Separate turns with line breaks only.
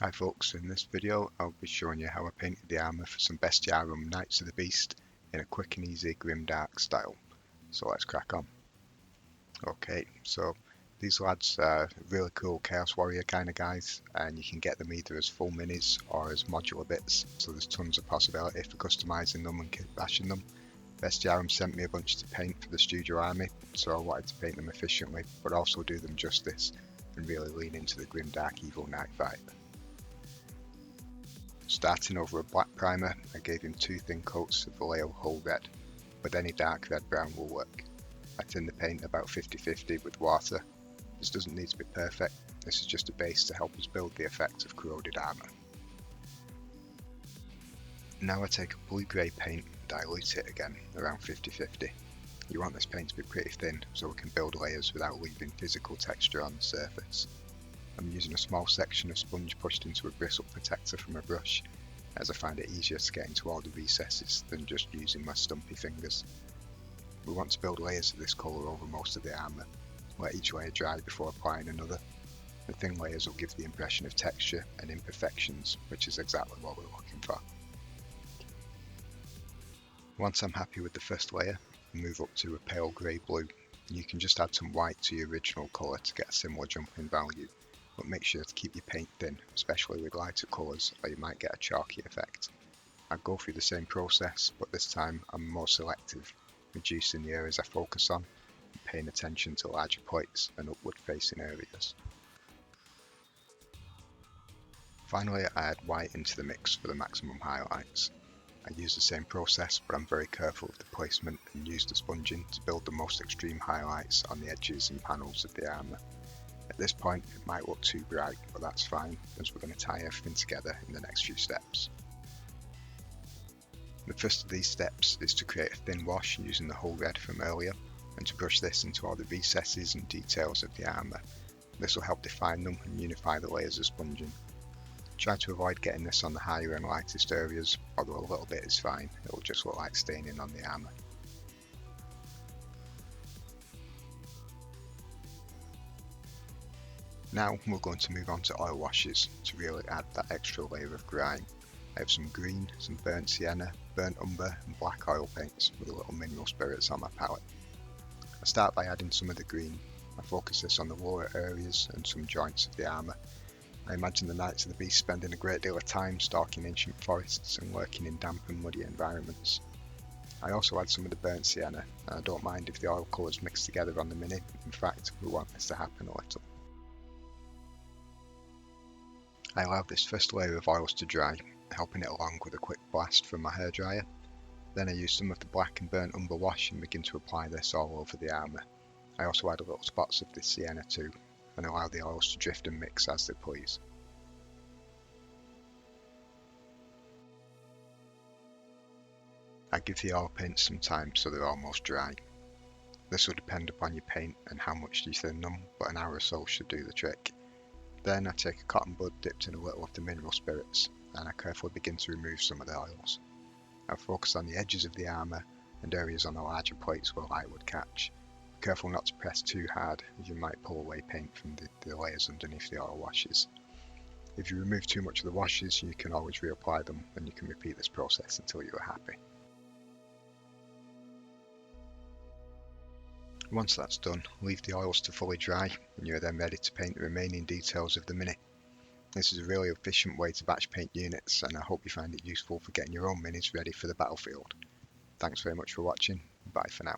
Hi folks, in this video I'll be showing you how I painted the armour for some Bestiarum Knights of the Beast in a quick and easy grimdark style. So let's crack on. Okay, so these lads are really cool Chaos Warrior kind of guys, and you can get them either as full minis or as modular bits, so there's tons of possibility for customising them and kit bashing them. Bestiarum sent me a bunch to paint for the studio army, so I wanted to paint them efficiently but also do them justice and really lean into the grimdark evil knight vibe. Starting over a black primer, I gave him 2 thin coats of Vallejo whole red, but any dark red brown will work. I thin the paint about 50-50 with water. This doesn't need to be perfect, this is just a base to help us build the effect of corroded armour. Now I take a blue-grey paint and dilute it again around 50-50. You want this paint to be pretty thin so we can build layers without leaving physical texture on the surface. I'm using a small section of sponge pushed into a bristle protector from a brush, as I find it easier to get into all the recesses than just using my stumpy fingers. We want to build layers of this colour over most of the armour. Let each layer dry before applying another. The thin layers will give the impression of texture and imperfections, which is exactly what we're looking for. Once I'm happy with the first layer, I move up to a pale grey blue. You can just add some white to your original colour to get a similar jump in value, but make sure to keep your paint thin, especially with lighter colours, or you might get a chalky effect. I go through the same process, but this time I'm more selective, reducing the areas I focus on and paying attention to larger plates and upward facing areas. Finally, I add white into the mix for the maximum highlights. I use the same process, but I'm very careful with the placement and use the sponging to build the most extreme highlights on the edges and panels of the armour. At this point it might look too bright, but that's fine, as we're going to tie everything together in the next few steps. The first of these steps is to create a thin wash using the whole red from earlier, and to brush this into all the recesses and details of the armour. This will help define them and unify the layers of sponging. Try to avoid getting this on the higher and lightest areas, although a little bit is fine, it will just look like staining on the armour. Now we're going to move on to oil washes to really add that extra layer of grime. I have some green, some burnt sienna, burnt umber and black oil paints with a little mineral spirits on my palette. I start by adding some of the green. I focus this on the lower areas and some joints of the armour. I imagine the Knights of the Beast spending a great deal of time stalking ancient forests and working in damp and muddy environments. I also add some of the burnt sienna, and I don't mind if the oil colours mix together on the mini. In fact, we want this to happen a little. I allow this first layer of oils to dry, helping it along with a quick blast from my hairdryer. Then I use some of the black and burnt umber wash and begin to apply this all over the armour. I also add little spots of the sienna too, and allow the oils to drift and mix as they please. I give the oil paints some time so they're almost dry. This will depend upon your paint and how much you thin them, but an hour or so should do the trick. Then I take a cotton bud dipped in a little of the mineral spirits, and I carefully begin to remove some of the oils. I focus on the edges of the armour and areas on the larger plates where light would catch. Be careful not to press too hard, as you might pull away paint from the layers underneath the oil washes. If you remove too much of the washes, you can always reapply them, and you can repeat this process until you are happy. Once that's done, leave the oils to fully dry, and you are then ready to paint the remaining details of the mini. This is a really efficient way to batch paint units, and I hope you find it useful for getting your own minis ready for the battlefield. Thanks very much for watching, bye for now.